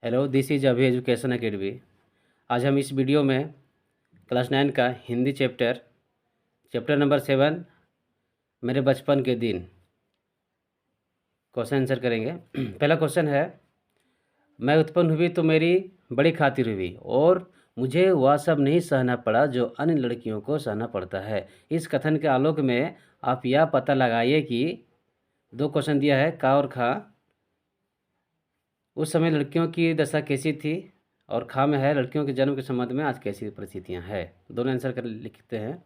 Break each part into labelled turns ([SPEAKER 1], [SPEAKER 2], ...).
[SPEAKER 1] Hello, this is अभी education academy. आज हम इस वीडियो में क्लास 9 का हिंदी चैप्टर नंबर 7 मेरे बचपन के दिन क्वेश्चन आंसर करेंगे। पहला क्वेश्चन है, मैं उत्पन्न हुई तो मेरी बड़ी खातिर हुई और मुझे वह सब नहीं सहना पड़ा जो अन्य लड़कियों को सहना पड़ता है। इस कथन के आलोक में आप यह पता लगाइए कि दो क्वेश्चन दिया है, का और खा। उस समय लड़कियों की दशा कैसी थी, और खा में है लड़कियों के जन्म के संबंध में आज कैसी परिस्थितियां हैं। दोनों आंसर कर लिखते हैं।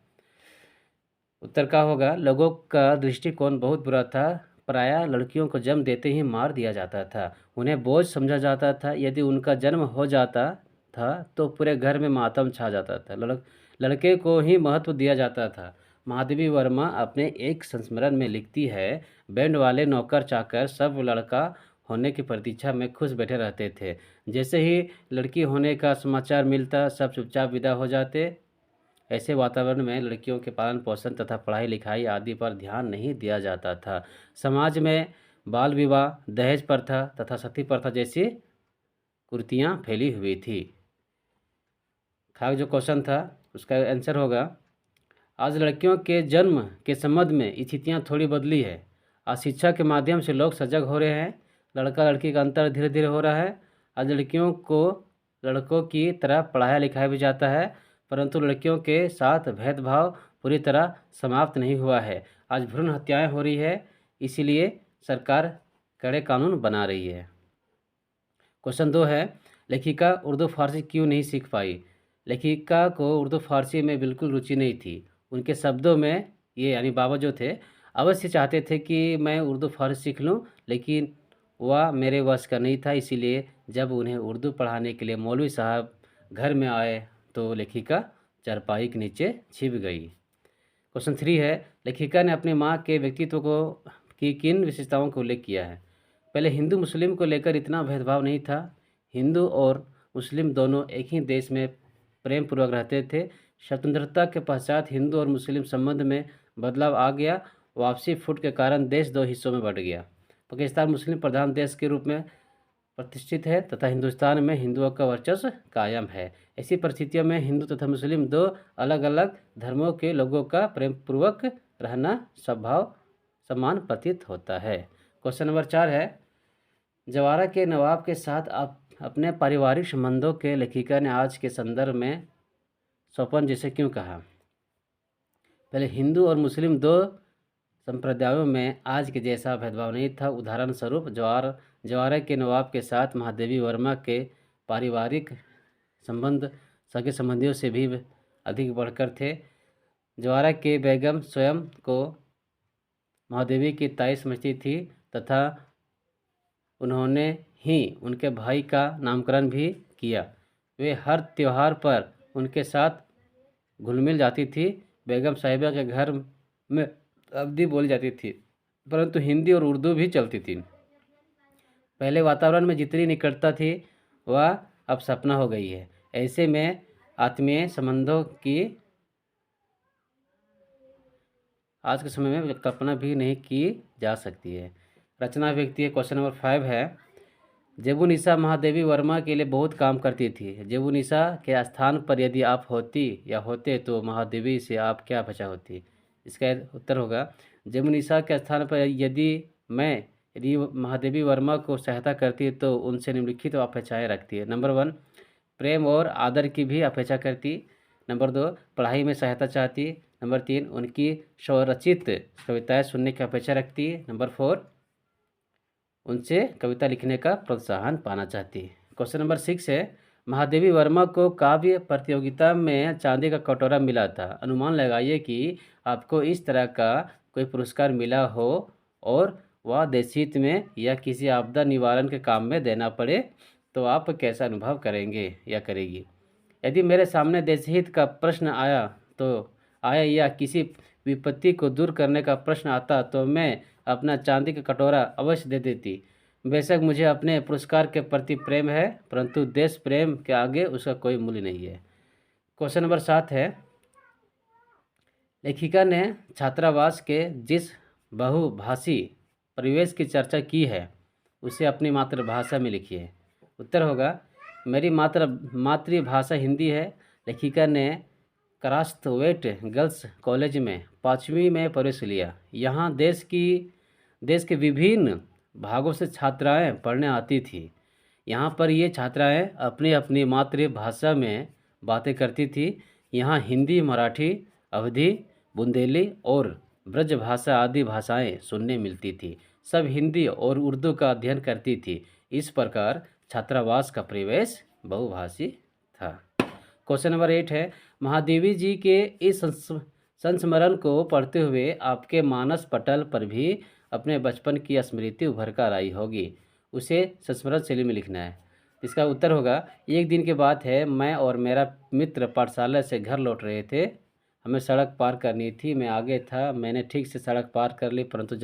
[SPEAKER 1] उत्तर का होगा, लोगों का दृष्टिकोण बहुत बुरा था। प्रायः लड़कियों को जन्म देते ही मार दिया जाता था। उन्हें बोझ समझा जाता था। यदि उनका जन्म हो जाता था तो पूरे घर में मातम छा जाता था। लड़के को ही महत्व दिया जाता था। महादेवी वर्मा अपने एक संस्मरण में लिखती है, बैंड वाले नौकर चाकर सब लड़का होने की प्रतीक्षा में खुश बैठे रहते थे। जैसे ही लड़की होने का समाचार मिलता सब चुपचाप विदा हो जाते। ऐसे वातावरण में लड़कियों के पालन पोषण तथा पढ़ाई लिखाई आदि पर ध्यान नहीं दिया जाता था। समाज में बाल विवाह, दहेज प्रथा तथा सती प्रथा जैसी कुरीतियाँ फैली हुई थी। खाक जो क्वेश्चन था उसका आंसर होगा, आज लड़कियों के जन्म के संबंध में स्थितियाँ थोड़ी बदली है। आज शिक्षा के माध्यम से लोग सजग हो रहे हैं। लड़का लड़की का अंतर धीरे धीरे हो रहा है। आज लड़कियों को लड़कों की तरह पढ़ाया लिखाया भी जाता है, परंतु लड़कियों के साथ भेदभाव पूरी तरह समाप्त नहीं हुआ है। आज भ्रूण हत्याएं हो रही है, इसीलिए सरकार कड़े कानून बना रही है। क्वेश्चन 2 है, लेखिका उर्दू फारसी क्यों नहीं सीख पाई। लेखिका को उर्दू फारसी में बिल्कुल रुचि नहीं थी। उनके शब्दों में ये यानी बाबा जो थे अवश्य चाहते थे कि मैं उर्दू फारसी सीख लूं, लेकिन वह मेरे वश का नहीं था। इसीलिए जब उन्हें उर्दू पढ़ाने के लिए मौलवी साहब घर में आए तो लेखिका चारपाई के नीचे छिप गई। क्वेश्चन 3 है, लेखिका ने अपनी माँ के व्यक्तित्व को की किन विशेषताओं का उल्लेख किया है। पहले हिंदू मुस्लिम को लेकर इतना भेदभाव नहीं था। हिंदू और मुस्लिम दोनों एक ही देश में प्रेम पूर्वक रहते थे। स्वतंत्रता के पश्चात हिंदू और मुस्लिम संबंध में बदलाव आ गया। वापसी फूट के कारण देश दो हिस्सों में बंट गया। पाकिस्तान मुस्लिम प्रधान देश के रूप में प्रतिष्ठित है तथा हिंदुस्तान में हिंदुओं का वर्चस्व कायम है। ऐसी परिस्थितियों में हिंदू तथा मुस्लिम दो अलग अलग धर्मों के लोगों का प्रेम पूर्वक रहना स्वभाव समान प्रतीत होता है। क्वेश्चन नंबर 4 है, जवारा के नवाब के साथ अपने पारिवारिक संबंधों के लेखिका ने आज के संदर्भ में स्वपन जैसे क्यों कहा। पहले हिंदू और मुस्लिम दो संप्रदायों में आज के जैसा भेदभाव नहीं था। उदाहरण स्वरूप जवारा के नवाब के साथ महादेवी वर्मा के पारिवारिक संबंध सगे संबंधियों से भी अधिक बढ़कर थे। जवारा के बेगम स्वयं को महादेवी की ताई समझती थी तथा उन्होंने ही उनके भाई का नामकरण भी किया। वे हर त्यौहार पर उनके साथ घुल-मिल जाती थी। बेगम साहिबा के घर में अवधी बोली जाती थी, परंतु हिंदी और उर्दू भी चलती थी। पहले वातावरण में जितनी निकटता थी वह अब सपना हो गई है। ऐसे में आत्मीय संबंधों की आज के समय में कल्पना भी नहीं की जा सकती है। रचना व्यक्ति है। क्वेश्चन नंबर 5 है, जेबुनिसा महादेवी वर्मा के लिए बहुत काम करती थी। जेबुनिसा के स्थान पर यदि आप होती या होते तो महादेवी से आप क्या अपेक्षा होती। इसका उत्तर होगा, जेबुनिसा के स्थान पर यदि महादेवी वर्मा को सहायता करती तो उनसे निम्नलिखित अपेक्षाएँ रखती है। नंबर 1, प्रेम और आदर की भी अपेक्षा करती। नंबर 2, पढ़ाई में सहायता चाहती। नंबर 3, उनकी स्वरचित कविताएं सुनने की अपेक्षा रखती। नंबर 4, उनसे कविता लिखने का प्रोत्साहन पाना चाहती। क्वेश्चन नंबर 6 है, महादेवी वर्मा को काव्य प्रतियोगिता में चांदी का कटोरा मिला था। अनुमान लगाइए कि आपको इस तरह का कोई पुरस्कार मिला हो और वह देशहित में या किसी आपदा निवारण के काम में देना पड़े तो आप कैसा अनुभव करेंगे या करेगी। यदि मेरे सामने देशहित का प्रश्न आया या किसी विपत्ति को दूर करने का प्रश्न आता तो मैं अपना चांदी का कटोरा अवश्य दे देती। बेशक मुझे अपने पुरस्कार के प्रति प्रेम है, परंतु देश प्रेम के आगे उसका कोई मूल्य नहीं है। क्वेश्चन नंबर 7 है, लेखिका ने छात्रावास के जिस बहुभाषी परिवेश की चर्चा की है उसे अपनी मातृभाषा में लिखिए। उत्तर होगा मेरी मातृभाषा हिंदी है। लेखिका ने करास्थवेट गर्ल्स कॉलेज में 5वीं में प्रवेश लिया। यहाँ देश के विभिन्न भागों से छात्राएं पढ़ने आती थी। यहाँ पर ये छात्राएं अपनी अपनी मातृभाषा में बातें करती थी। यहाँ हिंदी, मराठी, अवधी, बुंदेली और ब्रजभाषा आदि भाषाएं सुनने मिलती थी। सब हिंदी और उर्दू का अध्ययन करती थी। इस प्रकार छात्रावास का परिवेश बहुभाषी था। क्वेश्चन नंबर 8 है, महादेवी जी के इस संस्मरण को पढ़ते हुए आपके मानस पटल पर भी अपने बचपन की स्मृति उभर कर आई होगी। उसे संस्मरण शैली में लिखना है। इसका उत्तर होगा एक दिन की बात है, मैं और मेरा मित्र पाठशाला से घर लौट रहे थे। हमें सड़क पार करनी थी। मैं आगे था। मैंने ठीक से सड़क पार कर ली, परंतु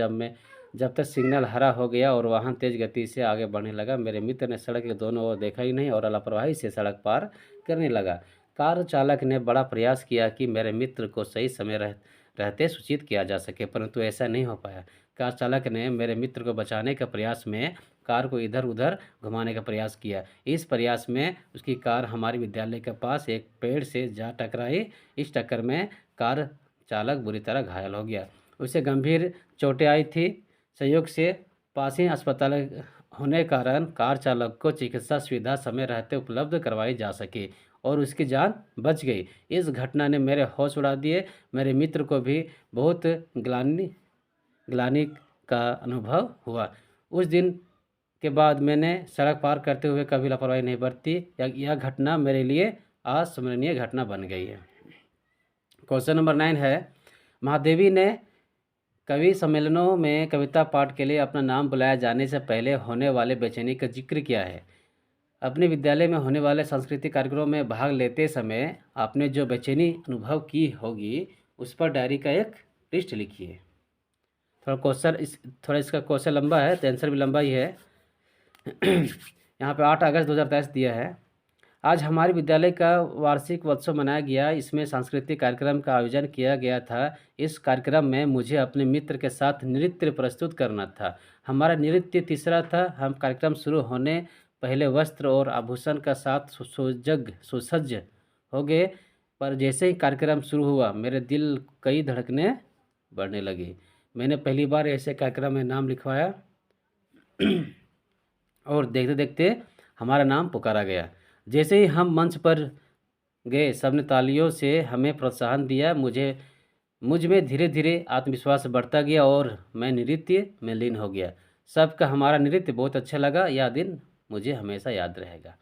[SPEAKER 1] जब तक सिग्नल हरा हो गया और वाहन तेज गति से आगे बढ़ने लगा, मेरे मित्र ने सड़क के दोनों ओर देखा ही नहीं और लापरवाही से सड़क पार करने लगा। कार चालक ने बड़ा प्रयास किया कि मेरे मित्र को सही समय रहते सूचित किया जा सके, परंतु ऐसा नहीं हो पाया। कार चालक ने मेरे मित्र को बचाने के प्रयास में कार को इधर उधर घुमाने का प्रयास किया। इस प्रयास में उसकी कार हमारे विद्यालय के पास एक पेड़ से जा टकराई। इस टक्कर में कार चालक बुरी तरह घायल हो गया। उसे गंभीर चोटें आई थी। संयोग से पास ही अस्पताल होने के कारण कार चालक को चिकित्सा सुविधा समय रहते उपलब्ध करवाई जा सकी और उसकी जान बच गई। इस घटना ने मेरे होश उड़ा दिए। मेरे मित्र को भी बहुत ग्लानि का अनुभव हुआ। उस दिन के बाद मैंने सड़क पार करते हुए कभी लापरवाही नहीं बरती। यह घटना मेरे लिए अविस्मरणीय घटना बन गई है। क्वेश्चन नंबर 9 है, महादेवी ने कवि सम्मेलनों में कविता पाठ के लिए अपना नाम बुलाया जाने से पहले होने वाले बेचैनी का जिक्र किया है। अपने विद्यालय में होने वाले सांस्कृतिक कार्यक्रमों में भाग लेते समय आपने जो बेचैनी अनुभव की होगी उस पर डायरी का एक लिस्ट लिखिए। थोड़ा इसका क्वेश्चन लंबा है तो आंसर भी लंबा ही है। यहाँ पे 8 अगस्त 2023 दिया है। आज हमारे विद्यालय का वार्षिक उत्सव मनाया गया। इसमें सांस्कृतिक कार्यक्रम का आयोजन किया गया था। इस कार्यक्रम में मुझे अपने मित्र के साथ नृत्य प्रस्तुत करना था। हमारा नृत्य तीसरा था। हम कार्यक्रम शुरू होने पहले वस्त्र और आभूषण का साथ सुसज्ज हो गए, पर जैसे ही कार्यक्रम शुरू हुआ मेरे दिल कई धड़कनें बढ़ने लगी। मैंने पहली बार ऐसे कार्यक्रम में नाम लिखवाया और देखते देखते हमारा नाम पुकारा गया। जैसे ही हम मंच पर गए सबने तालियों से हमें प्रोत्साहन दिया। मुझ में धीरे धीरे आत्मविश्वास बढ़ता गया और मैं नृत्य में लीन हो गया। सबका हमारा नृत्य बहुत अच्छा लगा। यह दिन मुझे हमेशा याद रहेगा।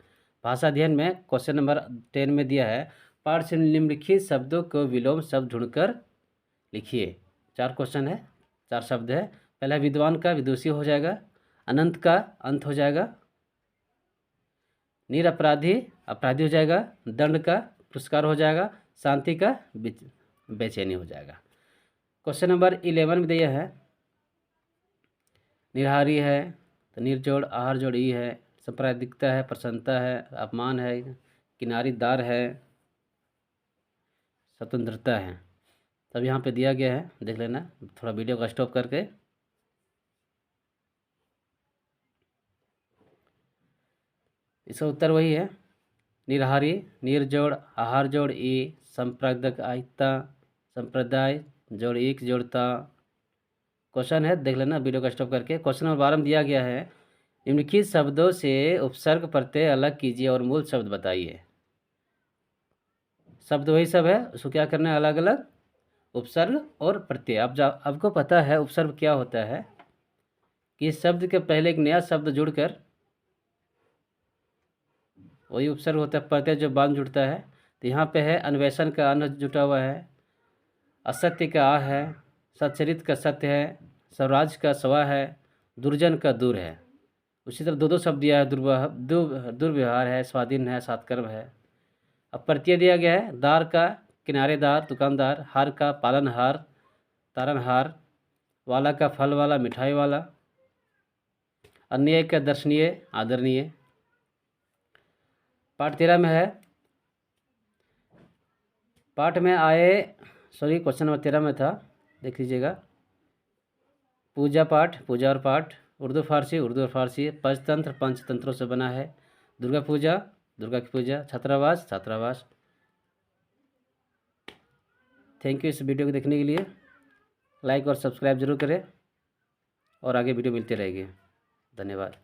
[SPEAKER 1] भाषा अध्ययन में क्वेश्चन नंबर 10 में दिया है, पाठ से निम्नलिखित शब्दों को विलोम शब्द ढूंढकर लिखिए। 4 क्वेश्चन है, 4 शब्द है। पहला विद्वान का विदुषी हो जाएगा, अनंत का अंत हो जाएगा, निरपराधी अपराधी हो जाएगा, दंड का पुरस्कार हो जाएगा, शांति का बेचैनी हो जाएगा। क्वेश्चन नंबर 11 में दिया है, निरहारी है तो निर्जोड़ आहार जोड़ ई है, सांप्रदायिकता है, प्रसन्नता है, अपमान है, किनारीदार है, स्वतंत्रता है। तब यहाँ पे दिया गया है, देख लेना थोड़ा वीडियो का स्टॉप करके। इसका उत्तर वही है, निरहारी, निर्जोड़ आहार जोड़ ई, सांप्रदायिकता, संप्रदाय जोड़ एक जोड़ता। क्वेश्चन है, देख लेना वीडियो का स्टॉप करके। क्वेश्चन नंबर 12 में दिया गया है, निम्नलिखित शब्दों से उपसर्ग प्रत्यय अलग कीजिए और मूल शब्द बताइए। शब्द वही सब है, उसको क्या करना है, अलग अलग उपसर्ग और प्रत्यय। अब आपको पता है उपसर्ग क्या होता है कि शब्द के पहले एक नया शब्द जुड़कर वही उपसर्ग होता है। प्रत्यय जो बाद जुड़ता है। तो यहाँ पे है, अन्वेषण का अन जुटा हुआ है, असत्य का आ है, सच्चरित का सत्य है, स्वराज का स्वा है, दुर्जन का दूर है। उसी तरह दो शब्द दिया है, दुर्व्यवहार है, स्वाधीन है, सत्कर्म है। अब प्रत्यय दिया गया है, दार का किनारेदार दुकानदार, हार का पालनहार तारनहार, वाला का फल वाला मिठाई वाला, अन्याय का दर्शनीय आदरणीय। पाठ 13 में है, पाठ में आए क्वेश्चन नंबर 13 में था, देख लीजिएगा। पूजा पाठ, पूजा और पाठ, उर्दू फारसी, उर्दू और फारसी, पंचतंत्र पंचतंत्रों से बना है। दुर्गा पूजा, दुर्गा की पूजा, छात्रावास, छात्रावास। थैंक यू इस वीडियो को देखने के लिए। लाइक और सब्सक्राइब जरूर करें और आगे वीडियो मिलती रहेगी। धन्यवाद।